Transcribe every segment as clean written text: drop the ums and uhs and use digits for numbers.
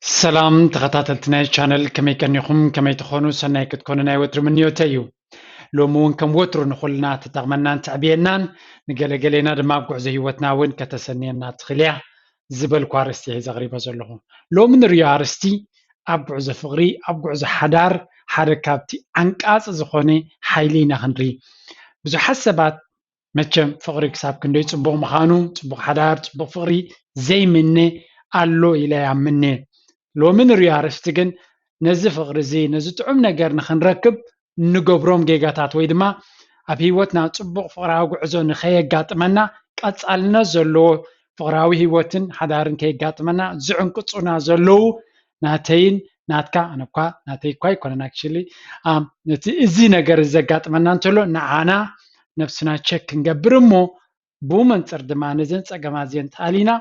سلام تخطاتلتنا channel كمي كان يخم كمي تخونو سنة كتكون ناي وتر من يوتيو لو مون كم وتر نخلنا تتغمنا تعبينان نقل دما بقع زي وتنا وين كتسنينا تخليع زبل كوارستي هي زغريبة زلهم لو من ريارستي أبقع زفغري أبقع زحدار حركاتي أنكاس زخوني حيلينا هنري بزو حسبات مچم فقري كساب كندي صبغ مخانو صبغ حدار صبغ فقري زي مني قالو إلى مني لو من ريارست ግን ነዚ ፍቅሪ እዚ ነዚ ጥዑም ነገር ንክንረክብ ንገብሮም ጌጋታት ወይ ድማ ኣብ ሂወትና ፅቡቅ ፍቅራዊ ጉዕዞ ንከየጋጥመና ቀፃልነት ዘለዎ ፍቅራዊ ሂወትን ሓዳርን ከየጋጥመና ዝዕንቅፁና ዘለው ናተይን ናትካ ኣነኳ ናተይ እኳ ይኮነን ኣክቹሊ ነቲ እዚ ነገር ዘጋጥመና እንተሎ ንዓና ነፍስና ቸክ ክንገብር እሞ ብኡ መንፅር ድማ ነዘን ፀገማት እዚአን ተኣሊና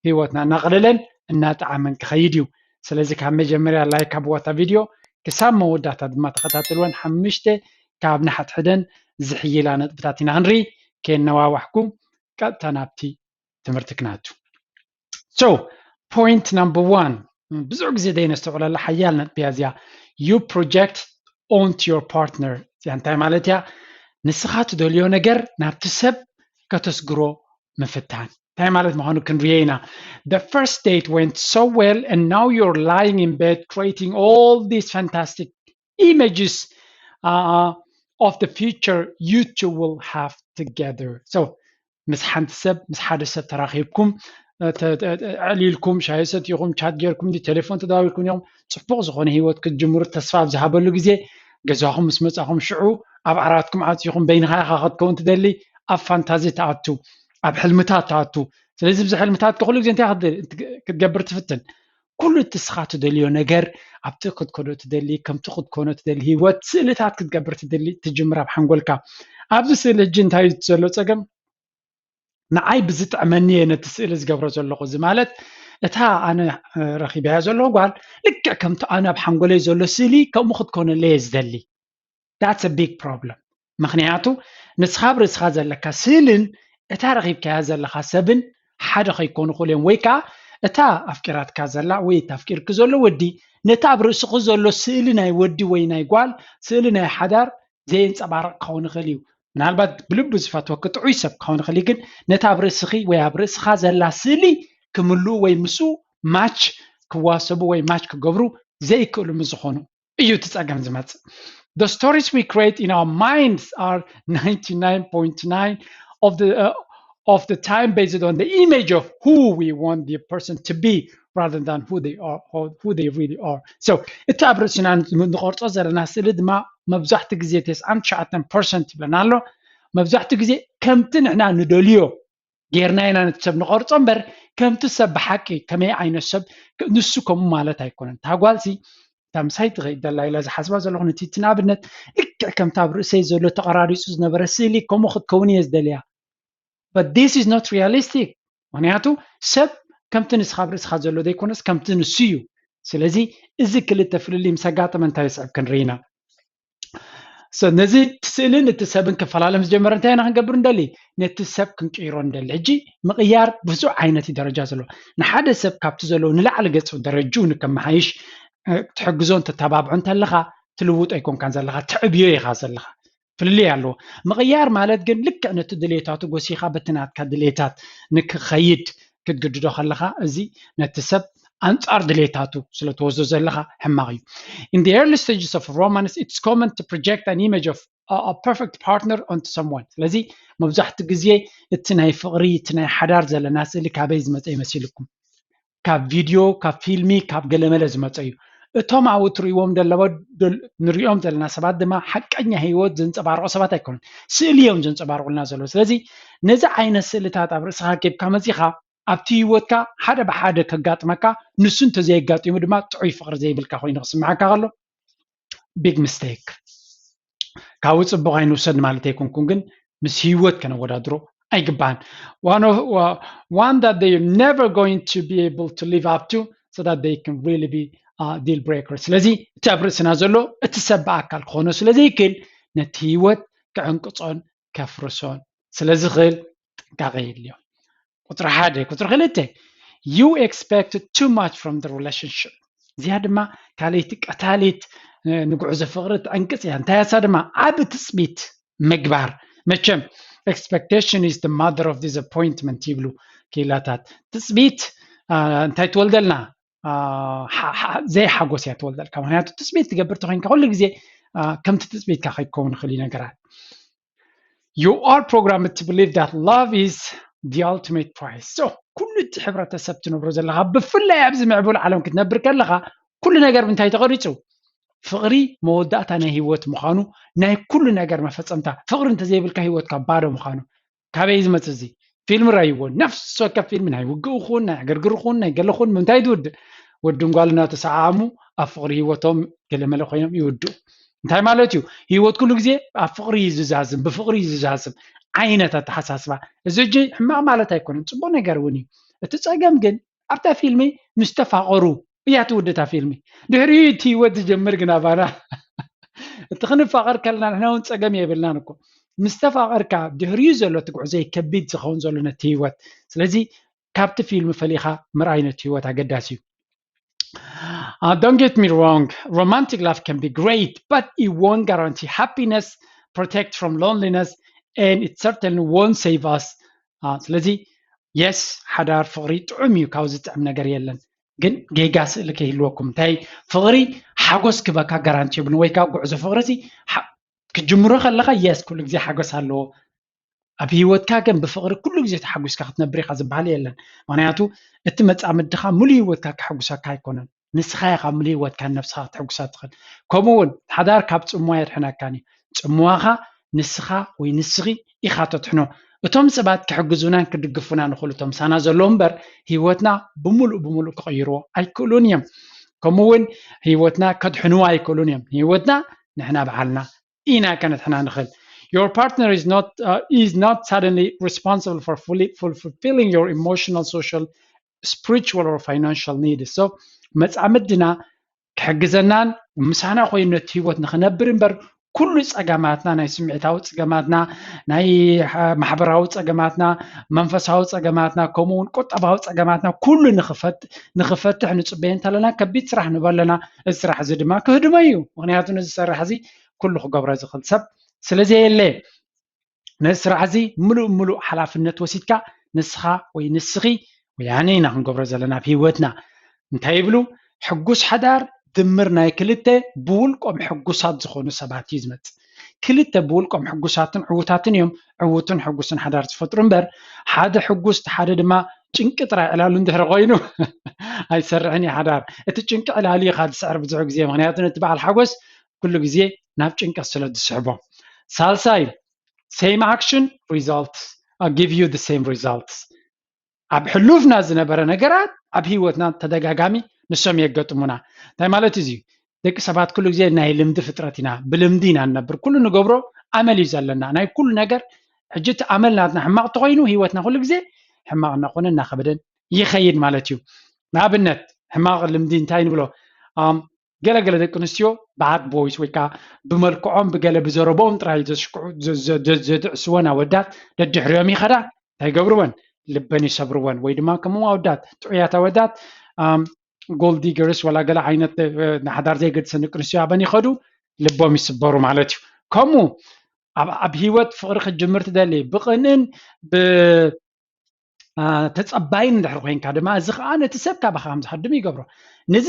ሂወትና እናቅልለን እናጣዕመን ክኸይድ እዩ ስለዚ ካብ መጀመርያ ላይክ ኣብዋታ ቪድዮ ክሳብ መወዳእታ ድማ ተኸታተልወን ሓሙሽተ ካብ ንሓትሕደን ዝሕይላ ነጥብታት ኢና ክንርኢ ከነዋዋሕኩም ቀጥታ ናብቲ ትምህርቲ ክናቱ so point number 1 ብዙሕ ግዜ ደይነስተውዕለላ ሓያል ነጥብያ እዚኣ you project onto your partner እዚኣ እንታይ ማለት እያ ንስኻ ትደልዮ ነገር ናብቲ ሰብ ከተስግሮ ምፍታን እንታይ ማለት ምዃኑ ክንርዮ ኢና the first date went so well and now you're lying in bed creating all these fantastic images of the future you two will have together so ምስ ሓንቲ ሰብ ምስ ሓደ ሰብ ተራኺብኩም ዕሊልኩም ሻሂ ሰቲኹም ቻት ጌርኩም ቴሌፎን ተደዋዊልኩም ኢኹም ፅቡቕ ዝኾነ ሂወት ክትጅምሩ ተስፋ ኣብ ዝሃበሉ ግዜ ገዛኹም ምስ መፃኹም ሽዑ ኣብ ዓራትኩም ዓፂኹም በይንኻ ኢኻ ክትከውን ትደሊ ኣብ ፋንታዚ ተኣቱ ኣብ ሕልምታት ተኣቱ ስለዚ ብዚ ሕልምታት ኩሉ ግዜ እንታይ ክትገብር ትፍትን ኩሉ ትስኻ ትደልዮ ነገር ኣብቲ ክትከዶ ትደሊ ከምቲ ክትኮኖ ትደሊ ሂወት ስእልታት ክትገብር ትደሊ ትጅምር ኣብ ሓንጎልካ ኣብዚ ስእሊ ሕጂ እንታይ ዘሎ ፀገም ንዓይ ብዝጥዕመኒ ነቲ ስእሊ ዝገብሮ ዘለኹ እዚ ማለት እታ ኣነ ረኺበያ ዘለኹ ጓል ልክዕ ከምቲ ኣነ ኣብ ሓንጎለይ ዘሎ ስእሊ ከምኡ ክትኮነለየ ዝደሊ that's a big problem ምክንያቱ ንስኻ ብርእስኻ ዘለካ ስእልን እታ ረኺብካያ ዘለካ ሰብን ሓደ ከይኮኑ ክእሎም ወይ ከዓ እታ ኣፍቂራትካ ዘላ ወይ እታ ኣፍቂርክ ዘሎ ወዲ ነታ ኣብ ርእስኹ ዘሎ ስእሊ ናይ ወዲ ወይ ናይ ጓል ስእሊ ናይ ሓዳር ዘየንፀባርቕ ክኸውን ይኽእል እዩ ምናልባት ብልቢ ዝፈትወክ ጥዑይ ሰብ ክኸውን ይኽእል ግን ነታ ኣብ ርእስኺ ወይ ኣብ ርእስኻ ዘላ ስእሊ ክምልኡ ወይ ምስኡ ማች ክዋሰቡ ወይ ማች ክገብሩ ዘይክእሉ ምዝኾኑ እዩ እቲ ፀገም ዝመፅእ The stories we create in our minds are 99.9 of the time based on the image of who we want the person to be rather than who they are or who they really are. So እቲ ኣብ ርእስና ንቆርፆ ዘለና ስእሊ ድማ መብዛሕትኡ ግዜ 99% ይብለና ኣሎ መብዛሕትኡ ግዜ ከምቲ ንሕና ንደልዮ ጌርና ኢና ነቲ ሰብ ንቆርፆ እምበር ከምቲ ሰብ ብሓቂ ከመይ ዓይነት ሰብ ንሱ ከምኡ ማለት ኣይኮነን ታጓልሲ ምሳይ ትኸይደላ ኢላ ዝሓስባ ዘለኹ ነቲ ትናብነት ልክዕ ከምታ ኣብ ርእሰይ ዘሎ ተቐራሪፁ ዝነበረ ስእሊ ከምኡ ክትከውን እየ ዝደልያ but this is not realistic ምክንያቱ ሰብ ከምቲ ንስኻ ኣብ ርእስኻ ዘሎ ዘይኮነስ ከምቲ ንሱ እዩ ስለዚ እዚ ክልተ ፍልልይ ምስ ኣጋጠመ እንታይ ይስዕብ ክንርኢ ኢና ነዚ ስእልን እቲ ሰብን ክፈላለም ዝጀመረ እንታይ ኢና ክንገብር ንደሊ ነቲ ሰብ ክንቅይሮ ንደሊ ሕጂ ምቕያር ብዙሕ ዓይነት ደረጃ ዘለዎ ንሓደ ሰብ ካብቲ ዘለዎ ንላዕሊ ገፁ ደረጅኡ ንከመሓይሽ ትሕግዞን ተተባብዖን ተለኻ ትልውጦ ኣይኮንካን ዘለኻ ትዕብዮ ኢኻ ዘለኻ ፍልልይ ኣለዎ ምቕያር ማለት ግን ልክዕ ነቲ ድሌታቱ ጎሲኻ በትናትካ ድሌታት ንክኸይድ ክትግድዶ ከለኻ እዚ ነቲ ሰብ ኣንጻር ድሌታቱ ስለትወስዶ ዘለኻ ሕማቕ እዩ in the early stages of romance it's common to project an image of a perfect partner onto someone ስለዚ መብዛሕትኡ ግዜ እቲ ናይ ፍቕሪ እቲ ናይ ሓዳር ዘለና ስእሊ ካበይ ዝመፀ ይመስለኩም ካብ ቪድዮ ካብ ፊልሚ ካብ ገለመለ ዝመፀ እዩ እቶም ኣብኡ ትሪእዎም ንሪኦም ዘለና ሰባት ድማ ሓቀኛ ሂወት ዘንፀባርቑ ሰባት ኣይኮኑን ስእሊ እዮም ዘንፀባርቑልና ዘለዉ ስለዚ ነዚ ዓይነት ስእልታት ኣብ ርእስኻ ኬብካ መፂኻ ኣብቲ ሂወትካ ሓደ ብሓደ ከጋጥመካ ንሱ እንተዘየጋጢሙ ድማ ጥዑይ ፍቅሪ ዘይብልካ ኮይኑ ክስምዓካ ከሎ ቢግ ሚስቴክ ካብኡ ፅቡቕ ኣይንውሰድ ማለት ኣይኮንኩን ግን ምስ ሂወት ከነወዳድሮ ኣይግባን one that they're never going to be able to live up to so that they can really be deal breaker ስለዚ እቲ ኣብ ርእስና ዘሎ እቲ ሰብ ብኣካል ክኾኖ ስለዘይክእል ነቲ ሂወት ክዕንቅፆን ከፍርሶን ስለዝኽእል ጥንቃቐ የድልዮ ቁጥሪ 1 ቁጥሪ 2 you expect too much from the relationship زيادة ما كاليت قتاليت نقعز فقرت أنكس يعني تايسا دما عاب تثبيت مقبار مچم expectation is the mother of disappointment يبلو كيلاتات تثبيت انتي تولدلنا زي حاجوس يا تولدل كمان هي تثبيت تقبر تخين كل زي كم تثبيت كاخي كون خلينا نقرا you are programmed to believe that love is the ultimate prize so كل حبرة تسبت نبرو زلها بفلا يبز معبول عالم كتنبر كلها كل نجار من تاي تغريتو فقري مودات أنا هيوت مخانو ناي كل نجار ما فتسمتها فقر أنت زي بالك هيوت كبار مخانو كابيز ما تزي فيلم رايون نفس كفيلم من هاي وجو خون غرغر خون قال خون من تاي دود ودون قالنا تسعامو أفقر هيوتهم كلمة لخينهم يودو እንታይ ማለት እዩ ህይወት ኩሉ ግዜ ኣብ ፍቅሪ ዝዛዝም ብፍቅሪ ዝዛዝም ዓይነታት ተሓሳስባ እዚ እጂ ሕማቅ ማለት ኣይኮነን ፅቡቅ ነገር እውን እዩ እቲ ፀገም ግን ኣብታ ፊልሚ ምስ ተፋቀሩ እያ ትውድታ ፊልሚ ድሕሪ እቲ ህይወት ዝጀምር ግን ኣባና እቲ ክንፋቀር ከለና ንሕና እውን ፀገም የብልናን እኮ ምስ ተፋቀርካ ድሕሪኡ ዘሎ እቲ ጉዕዞ ከቢድ ዝኸውን ዘሎ ነቲ ህይወት ስለዚ ካብቲ ፊልሚ ፈሊኻ ምርኣይ ነቲ ህይወት ኣገዳሲ እዩ don't get me wrong, romantic love can be great, but it won't guarantee happiness, protect from loneliness, and it certainly won't save us. ስለዚ yes ሓዳር ፍቅሪ ጥዑም እዩ ካብ ዝጥዕም ነገር የለን ግን ጌጋ ስእሊ ከይህልወኩም እንታይ ፍቅሪ ሓጎስ ክበካ ጋራንቲ የብሉን ወይ ካብ ጉዕዞ ፍቅሪ እዚ ክጅምሮ ከለካ yes ኩሉ ግዜ ሓጎስ ኣለዎ ኣብ ሂወትካ ግን ብፍቅሪ ኩሉ ግዜ ተሓጒስካ ክትነብር ኢኻ ዝበሃል የለን ምክንያቱ እቲ መፃምድኻ ሙሉእ ሂወትካ ክሕጉሰካ ኣይኮነን ንስኻ ኢኻ ሙሉእ ሂወትካ ነብስኻ ክትሕጉሳ ትኽእል ከምኡ እውን ሓዳር ካብ ፅሙዋ የድሕነካኒ ፅሙዋኻ ንስኻ ወይ ንስኺ ኢኻ ተትሕኖ እቶም ሰባት ክሕግዙናን ክድግፉና ንኽእሉ እቶም ሳና ዘለዎ እምበር ሂወትና ብሙሉእ ክቕይርዎ ኣይክእሉን እዮም ከምኡ እውን ሂወትና ከድሕንዎ ኣይክእሉን እዮም ሂወትና ንሕና በዓልና ኢና ከነድሕና ንኽእል Your partner is not suddenly responsible for fulfilling your emotional, social, spiritual, or financial needs. So, መፃምድና ክሕግዘናን ምሳና ኮይኑ ነቲ ሂወት ንኽነብር እምበር ኩሉ ፀገማትና ናይ ስምዒታዊ ፀገማትና ናይ ማሕበራዊ ፀገማትና መንፈሳዊ ፀገማትና ከምኡውን ቁጠባዊ ፀገማትና ኩሉ ንኽፈትሕ ንፅበየ እንተለና ከቢድ ስራሕ ንበለና እዚ ስራሕ እዚ ድማ ክህድሞ እዩ ምክንያቱ ነዚ ስራሕ እዚ ኩሉ ክገብሮ ዝኽእል ሰብ ስለዚ የለ ነዚ ስራሕ እዚ ሙሉእ ሓላፍነት ወሲድካ ንስኻ ወይ ንስኺ ወይ ኣነ ኢና ክንገብሮ ዘለና ብሂወትና እንታይ ይብሉ ሕጉስ ሓዳር ድምር ናይ ክልተ ብውልቆም ሕጉሳት ዝኾኑ ሰባት እዩ ዝመፅእ ክልተ ብውልቆም ሕጉሳትን ዕዉታትን እዮም ዕዉትን ሕጉስን ሓዳር ዝፈጥሩ እምበር ሓደ ሕጉስ ሓደ ድማ ጭንቂ ጥራይ ዕላሉ እንድሕሪ ኮይኑ ኣይሰርሕን እዩ ሓዳር እቲ ጭንቂ ዕላሉ ኢኻ ዝስዕር ብዙሕ ግዜ ምክንያቱ ነቲ በዓል ሓጎስ ኩሉ ግዜ ናብ ጭንቀት ስለ ዝስሕቦ ሳልሳይ same action results give you the same results ኣብ ሕሉፍና ዝነበረ ነገራት ኣብ ሂወትና ተደጋጋሚ ንሶም የገጥሙና እንታይ ማለት እዩ ደቂ ሰባት ኩሉ ግዜ ናይ ልምዲ ፍጥረት ኢና ብልምዲ ኢና ንነብር ኩሉ ንገብሮ ኣመል እዩ ዘለና ናይ ኩሉ ነገር ሕጂ እቲ ኣመል ናትና ሕማቅ ተኮይኑ ሂወትና ኩሉ ግዜ ሕማቅ እናኾነ እናኸበደን ይኸይድ ማለት እዩ ንኣብነት ሕማቅ ልምዲ እንታይ ንብሎ ገለገለ ደቂ ኣንስትዮ ባድ ቦይስ ወይ ከዓ ብመልክዖም ብገለ ብዘረቦም ጥራይ ዘድዕስወን ኣወዳት ደድሕሪዮም ይኸዳ እንታይ ገብርወን ልበን ይሰብርወን ወይ ድማ ከምኡ ኣወዳት ጥዑያት ኣወዳት ጎልድ ዲገርስ ወላ ገለ ዓይነት ንሓዳር ዘይገድሰን ደቂ ኣንስትዮ ኣበን ይኸዱ ልቦም ይስበሩ ማለት እዩ ከምኡ ኣብ ሂወት ፍቅሪ ክትጅምር ትደሊ ብቕንን ተፀባይን እንድሕር ኮንካ ድማ እዚ ከዓ ነቲ ሰብ ካባኻ ከም ዝሓድም ይገብሮ ነዚ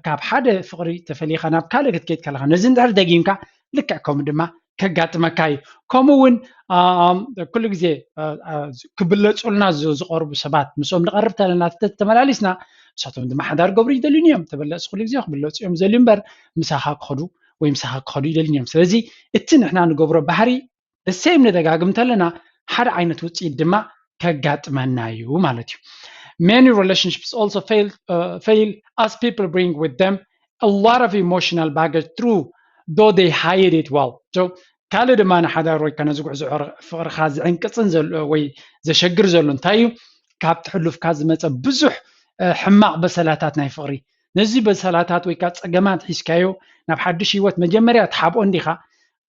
ካብ ሓደ ፍቅሪ ተፈሊኻ ናብ ካልእ ክትከይድ ከለኻ ነዚ እንድሕር ደጊምካ ልክዕ ከምኡ ድማ ከጋጥመካ እዩ ከምኡ እውን ኩሉ ግዜ ክብለፁልና ዝቐርቡ ሰባት ምስኦም ንቐርብ ተለና ተመላሊስና ንሳቶም ድማ ሓዳር ገብሩ ይደልዩን እዮም ተበለፅ ኩሉ ግዜ ክብለፁ እዮም ዘልዩ እምበር ምሳኻ ክኸዱ ወይ ምሳኻ ክኸዱ ይደልዩን እዮም ስለዚ እቲ ንሕና ንገብሮ ባህሪ ደሴም ንደጋግም ተለና ሓደ ዓይነት ውፅኢት ድማ ከጋጥመና እዩ ማለት እዩ Many relationships also fail as people bring with them a lot of emotional baggage through though they hide it well. So ካልእ ድማ ንሓዳር ወይ ከነ ዝጉዕዞ ፍቅርካ ዝዕንቅፅን ዘሎ ወይ ዘሸግር ዘሎ እንታይ እዩ ካብ ትሕሉፍካ ዝመፀ ብዙሕ ሕማቅ በሰላታት ናይ ፍቅሪ ነዚ በሰላታት ወይ ከዓ ፀገማት ሒዝካዮ ናብ ሓድሽ ሂወት መጀመርያ ትሓብኦ እንዲኻ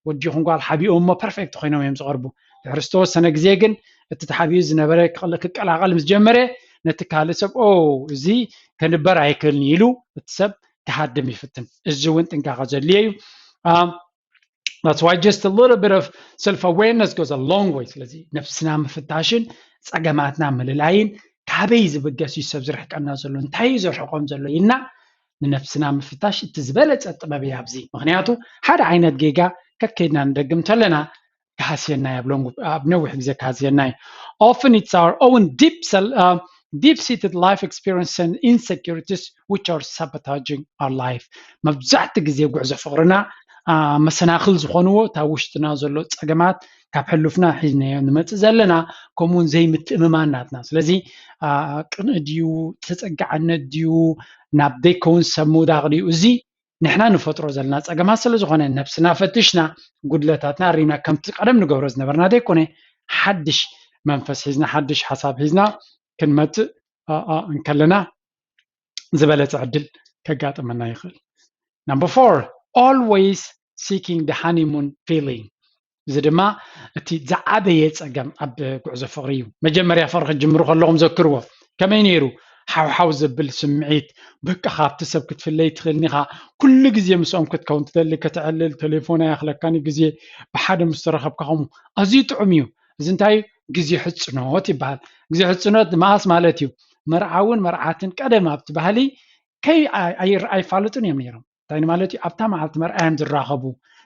ወዲ ይኹን ጓል ሓቢኦም እሞ ፐርፌክት ኮይኖም እዮም ዝቐርቡ ድሕሪ ዝተወሰነ ግዜ ግን እቲ ተሓቢኡ ዝነበረ ክቀላቀል ምስ ጀመረ نتكالي سب أو زي كنبر عيكل نيلو تسب كهدم يفتن الزوين تنكا ليو That's why just a little bit of self-awareness goes a long way. ስለዚህ ነፍስና ምፍታሽን ጸገማትና ምልላይን ካበይ ዝብገስ ይሰብ ዝርሕቀና ዘሎ እንታይ ዝርሕቆም ዘሎ ኢና ንነፍስና ምፍታሽ እቲ ዝበለፀ ጥበብ ያብዚ ምክንያቱ ሓደ ዓይነት ጌጋ ከከይድና እንደግም ተለና ካስየና ያብሎን ኣብነውሕ ግዜ ካስየና often it's our own deep-seated life experience and insecurities which are sabotaging our life መብዛሕቲ ግዜ ጉዕዞ ፍቅርና መሰናክል ዝኾንዎ ታብ ውሽጥና ዘሎ ፀገማት ካብ ሕሉፍና ሒዝናዮ ንመፅእ ዘለና ከምኡውን ዘይምትእምማናትና ስለዚ ቅንዕ ድዩ ተፀጋዕነት ድዩ ናብ ደይከውን ሰብ ምውዳቕ ድዩ እዚ ንሕና ንፈጥሮ ዘለና ፀገማት ስለ ዝኾነ ነብስና ፈትሽና ጉድለታትና ሪና ከምቲ ቀደም ንገብሮ ዝነበርና ደይኮነ ሓድሽ መንፈስ ሒዝና ሓድሽ ሓሳብ ሒዝና ክንመፅእ እንከለና ዝበለፀ ዕድል ከጋጥመና ይኽእል Number 4 always seeking the honeymoon feeling እዚ ድማ እቲ ዝዓበየ ፀገም ኣብ ጉዕዞ ፍቅሪ እዩ መጀመርያ ፍቅሪ ክጅምሩ ከለኹም ዘክርዎ ከመይ ነይሩ ሓውሓው ዘብል ስምዒት በቃ ካብቲ ሰብ ክትፍለይ ትኽእልኒ ኢኻ ኩሉ ግዜ ምስኦም ክትከውን ትደሊ ክትዕልል ቴሌፎና ያኽለካኒ ግዜ ብሓደ ምስ ተረኸብካኹም ኣዝዩ ጥዑም እዩ እዚ እንታይ ግዜ ሕፅኖት ይበሃል ግዜ ሕፅኖት ማኣስ ማለት እዩ መርዓውን መርዓትን ቀደም ኣብቲ ባህሊ ከይ ኣይፋልጡን እዮም ነይሮም እንታይ ማለት እዩ ኣብታ መዓልቲ መርዓዮም ዝራኸቡ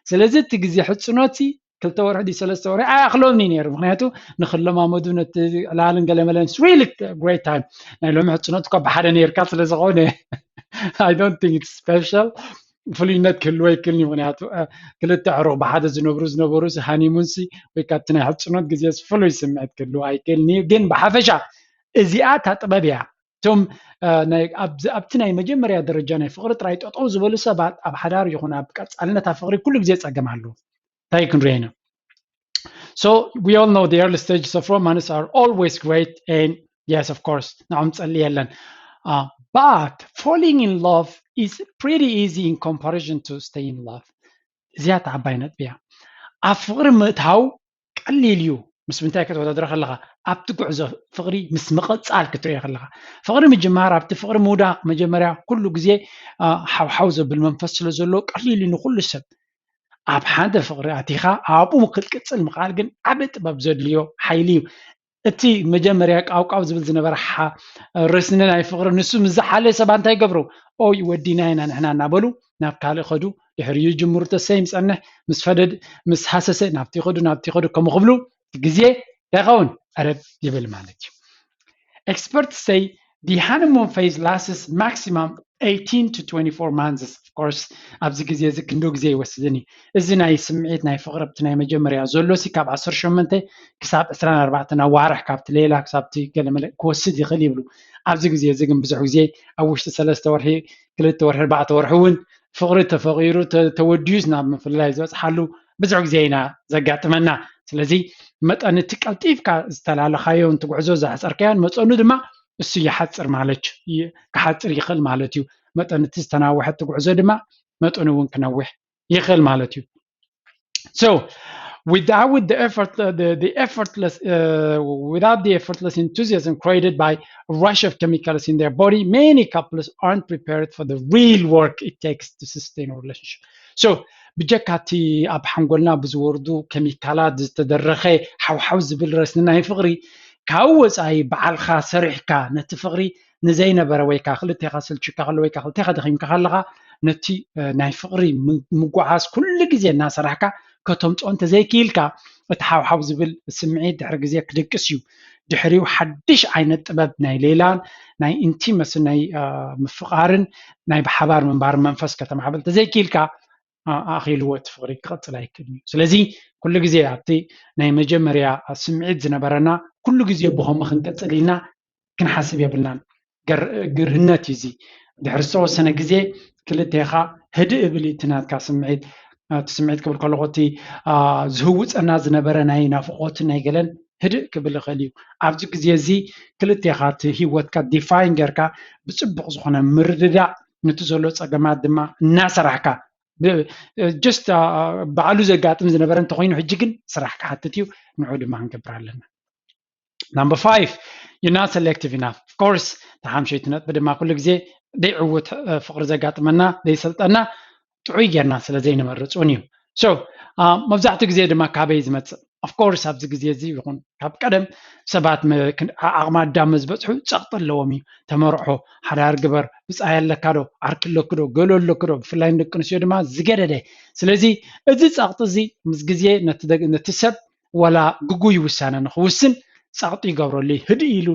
ስለዚ እቲ ግዜ ሕፅኖት ክልተ ወርሒ ዲ ሰለስተ ወርሒ ኣያኽሎምኒ ነይሩ ምክንያቱ ንክለማመዱ ነቲ ዕላልን ገለመለን really great time ናይ ሎሚ ሕፅኖት እኳ ብሓደ ነርካ ስለ ዝኾነ I don't think it's special ፍሉይነት ክህልዎ ይክእልኒ ምክንያቱ ክልተ ዕሩቕ ብሓደ ዝነበሩ ሃኒሙንሲ ወይ ከዓ እቲ ናይ ሕፅኖት ግዜ ፍሉይ ስምዒት ክህልዎ ኣይክእልኒ ግን ብሓፈሻ እዚኣ እታ ጥበብ እያ እቶም ኣብቲ ናይ መጀመርያ ደረጃ ናይ ፍቅሪ ጥራይ ጠጠው ዝበሉ ሰባት ኣብ ሓዳር ይኹን ኣብ ቀፃልነት ኣብ ፍቅሪ ኩሉ ግዜ ፀገም ኣለዎ እንታይ ክንሪኦ ኢና So we all know the early stages of romance are always great and yes of course نعم تصلي يلن but falling in love is pretty easy in comparison to staying in love زيادة عباينات بيها أفغر متهاو قليليو مس منتاي كتوضر خلها أبت قعزة فغري مس مقصال كتري خلها فغري مجمار أبت فغري مودا مجمرة كله جزء حوزة بالمنفصل زلو قليل نقول السب أب حدا فغري أتيخا أبو مقصل مقال جن عبت ببزدليو حيليو أتي مجمرة أو زبل زنبر رسنا ناي فغري نسو مزحلة سبانتاي قبرو أو يودينا هنا نحنا نابلو نابكالي خدو يحريو جمهور تسيمس أنه مسفدد مسحسسة نابتي خدو كم قبلو جزية يغون أرد يبل مالتي. Experts say the honeymoon phase lasts maximum 18 to 24 months of course أبز جزية زكندو جزية وسدني إذن سمعت ناي فقربت ناي مجمريا زولوسي كاب 10 شمنتي كساب 14 وارح كابت ليلة كسابتي كلمة كوسدي خليبلو أبز جزية زكن بزح جزية أوش 3 ورحي 3 ورحي 4 ورحون فقرة تفغيرو توديوزنا من في الله زوج حلو بزح جزينا زقات منا ስለዚህ መጠን ትቀልጢፍካ ዝተላለኻዮ እንትጉዕዞ ዝሓፀርካያን መጠኑ ድማ እሱ ይሓፅር ማለት ክሓፅር ይኽእል ማለት እዩ መጠን እቲ ዝተናወሐ ትጉዕዞ ድማ መጠኑ እውን ክነውሕ ይኽእል ማለት እዩ so without the effortless enthusiasm created by a rush of chemicals in their body many couples aren't prepared for the real work it takes to sustain a relationship so بجكاتي أب حنقولنا بزوردو كيميكالات زتدرخي حو زبل رسنا هاي فغري كاوز أي بعالخا سريحكا نتفغري نزينا برويكا خلتي غاسل تشكا خلويكا خلتي خدخيم كخلغا نتي ناي فغري مقعاس كل جزي الناس راحكا كتمت أنت زي كيلكا تحاو زبل سمعي دحر جزي كدكسيو دحريو حدش عين الطباب ناي ليلان ناي انتيمس ناي مفقارن ناي بحبار من بار منفس كتم عبلت زي كيلكا أخي الوقت فغري قط لا يكلمي سلازي كل جزء عطي ناي مجمريا سمعت زنبرنا كل جزء بهم خنقت لينا كنحاسب يا بلان قرهنات يزي دحرسو سنة جزء كل تيخا هدئ بلي تنات كسمعت تسمعت قبل كل وقتي زهوت أنا زنبرنا هنا فقط ناي قلن هدئ قبل خليو عبد جزء زي كل تيخا هي وقت كديفاين جركا بسبق زخنا مرددا نتزولت أجماعة دما الناس راحكا just بعلو زقاتم زنبرن تخوين حجيكن صراحة حتتيو نعود ما نكبر لنا. Number 5 you're not selective enough. Of course ተሓምሸይትነት ብድማ ኩሉ ግዜ ደይዕውት ፍቅሪ ዘጋጥመና ደይሰልጠና ጥዑይ ጌርና ስለዘይ ንመርፁን እዩ so መብዛሕትኡ ግዜ ድማ ካበይ ዝመፅእ of course ኣብዚ ግዜ እዚ ይኹን ካብ ቀደም ሰባት ዓቕሚ ኣዳም ዝበፅሑ ፀቕጢ ኣለዎም እዩ ተመርዖ ሓዳር ግበር ብፃይ ኣለካ ዶ ዓርክለኩ ዶ ገሎ ኣለኩ ዶ ብፍላይ ደቂ ኣንስትዮ ድማ ዝገደደ ስለዚ እዚ ፀቕጢ እዚ ምስ ግዜ ነቲ ሰብ ወላ ግጉይ ውሳነ ንኽውስን ፀቕጢ ይገብረሉ ህድእ ኢሉ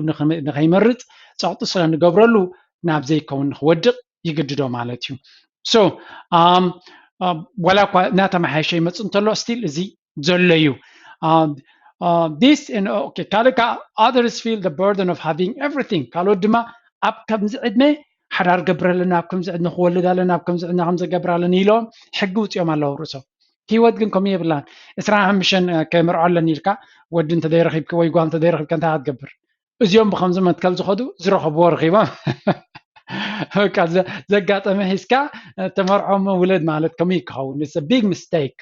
ንኸይመርፅ ፀቕጢ ስለ ንገብረሉ ናብ ዘይከውን ንኽወድቕ ይግድዶ ማለት እዩ so ወላ እኳ እናተመሓየሸ ይመፅእ እንተሎ ስቲል እዚ ዘሎ እዩ this and okay ካልካ others feel the burden of having everything ካልኦት ድማ ኣብ ከምዚ ዕድመ ሓዳር ገብረለና ኣብ ከምዚ ዕድመ ክወልድ ኣለና ኣብ ከምዚ ዕድመ ከምዚ ገብረለና ኢሎም ሕጊ ውፅኦም ኣለዉ ርእሶም ሂወት ግን ከምኡ የብላን 25 ከመርዖ ኣለኒ ኢልካ ወዲ እንተደይረኺብካ ወይ ጓል እንተደይረኺብካ እንታይ ክትገብር እዚኦም ብከምዚ መትከል ዝኸዱ ዝረኸብዎ ረኺቦም በቃ ዘጋጠመ ሒዝካ ተመርዖም ውለድ ማለት ከምኡ ይክኸውን it's a big mistake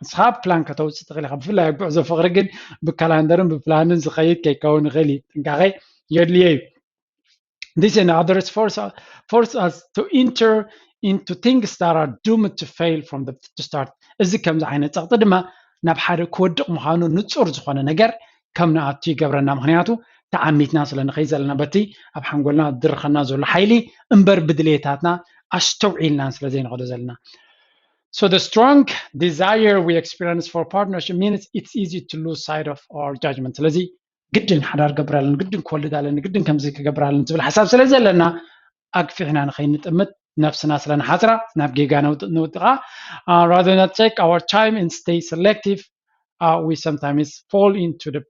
ንስኻ ፕላን ከተውፅእ ትኽእል ኢኻ ብፍላይ ጉዕዞ ፍቅሪ ግን ብካላንደርን ብፕላንን ዝኸይድ ከይከውን ይኽእል እዩ ጥንቃቄ የድልዮ እዩ this and others force us to enter into things that are doomed to fail from the to start እዚ ከምዚ ዓይነት ፀቕጢ ድማ ናብ ሓደ ክወድቕ ምዃኑ ንፁር ዝኾነ ነገር ከም ንኣቱ ይገብረና ምክንያቱ ተዓሚትና ስለ ንኸይ ዘለና በቲ ኣብ ሓንጎልና ዝድርኸና ዘሎ ሓይሊ እምበር ብድሌታትና ኣስተውዒልና ስለ ዘይንኸዶ ዘለና so the strong desire we experience for partnership means it's easy to lose sight of our judgment ስለዚ ግድን ሓዳር ገብራለን ግድን ክወልድ ኣለኒ ግድን ከምዚ ክገብራለን ዝብል ሓሳብ ስለ ዘለና ኣግፊሕና ንኸይንጥምት ነፍስና ስለ ንሓስራ ናብ ጌጋ ንውጥቓ rather than take our time and stay selective we sometimes fall into the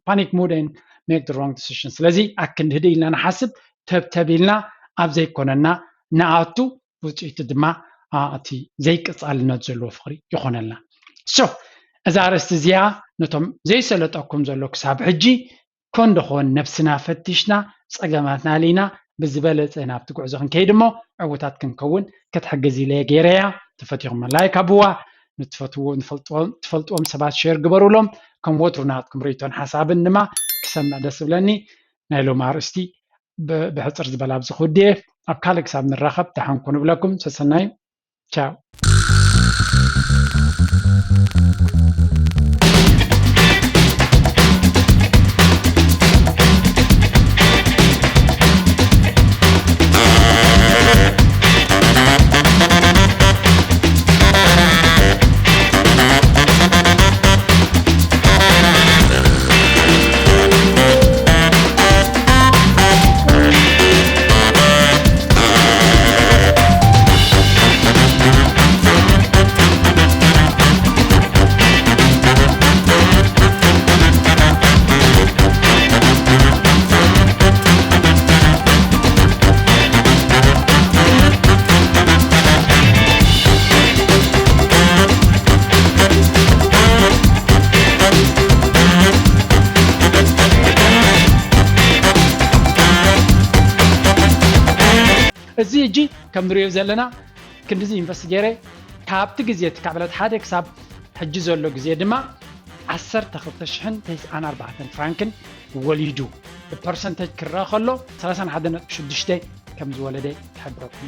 panic mood and make the wrong decision ስለዚ ኣክንድ ህደ ኢልና ንሓስብ ተብተቢልና ኣብ ዘይኮነና ንኣቱ ውፅኢቱ ድማ እቲ ዘይቅፃልነት ዘለዎ ፍቅሪ ይኾነልና so እዛ ኣርእስቲ እዚኣ ነቶም ዘይሰለጠኩም ዘሎ ክሳብ ሕጂ ኮንደኾን ነፍስና ፈቲሽና ፀገማትና ሊና ብዝበለፀ ናብቲ ጉዕዞ ክንከይድ እሞ ዕውታት ክንከውን ክትሕግዝ ኢለ ገይረያ ተፈቲኹም ላይክ ኣቡዋ ትፈልጥዎም ሰባት ሼር ግበሩሎም ከም ወትሩ ናትኩም ሪቶን ሓሳብን ድማ ክሰምዕ ደስ ብለኒ ናይ ሎም ኣርእስቲ ብሕፅር ዝበላ ብዝኽውድየ ኣብ ካልእ ክሳብ ንራኸብ ተሓንኩ ንብለኩም ሰሰናይ ቻው እዚ እጂ ከም ንሪኦ ዘለና ክንዲዚ ኢንቨስቲጌረ ካብቲ ግዜ ካብ ዕለት ሓደ ክሳብ ሕጂ ዘሎ ግዜ ድማ 12,094 ፍራንክን ወሊዱ ብፐርሰንቴጅ ክረአ ከሎ 31.6 ከም ዝወለደ ይሕብረኩም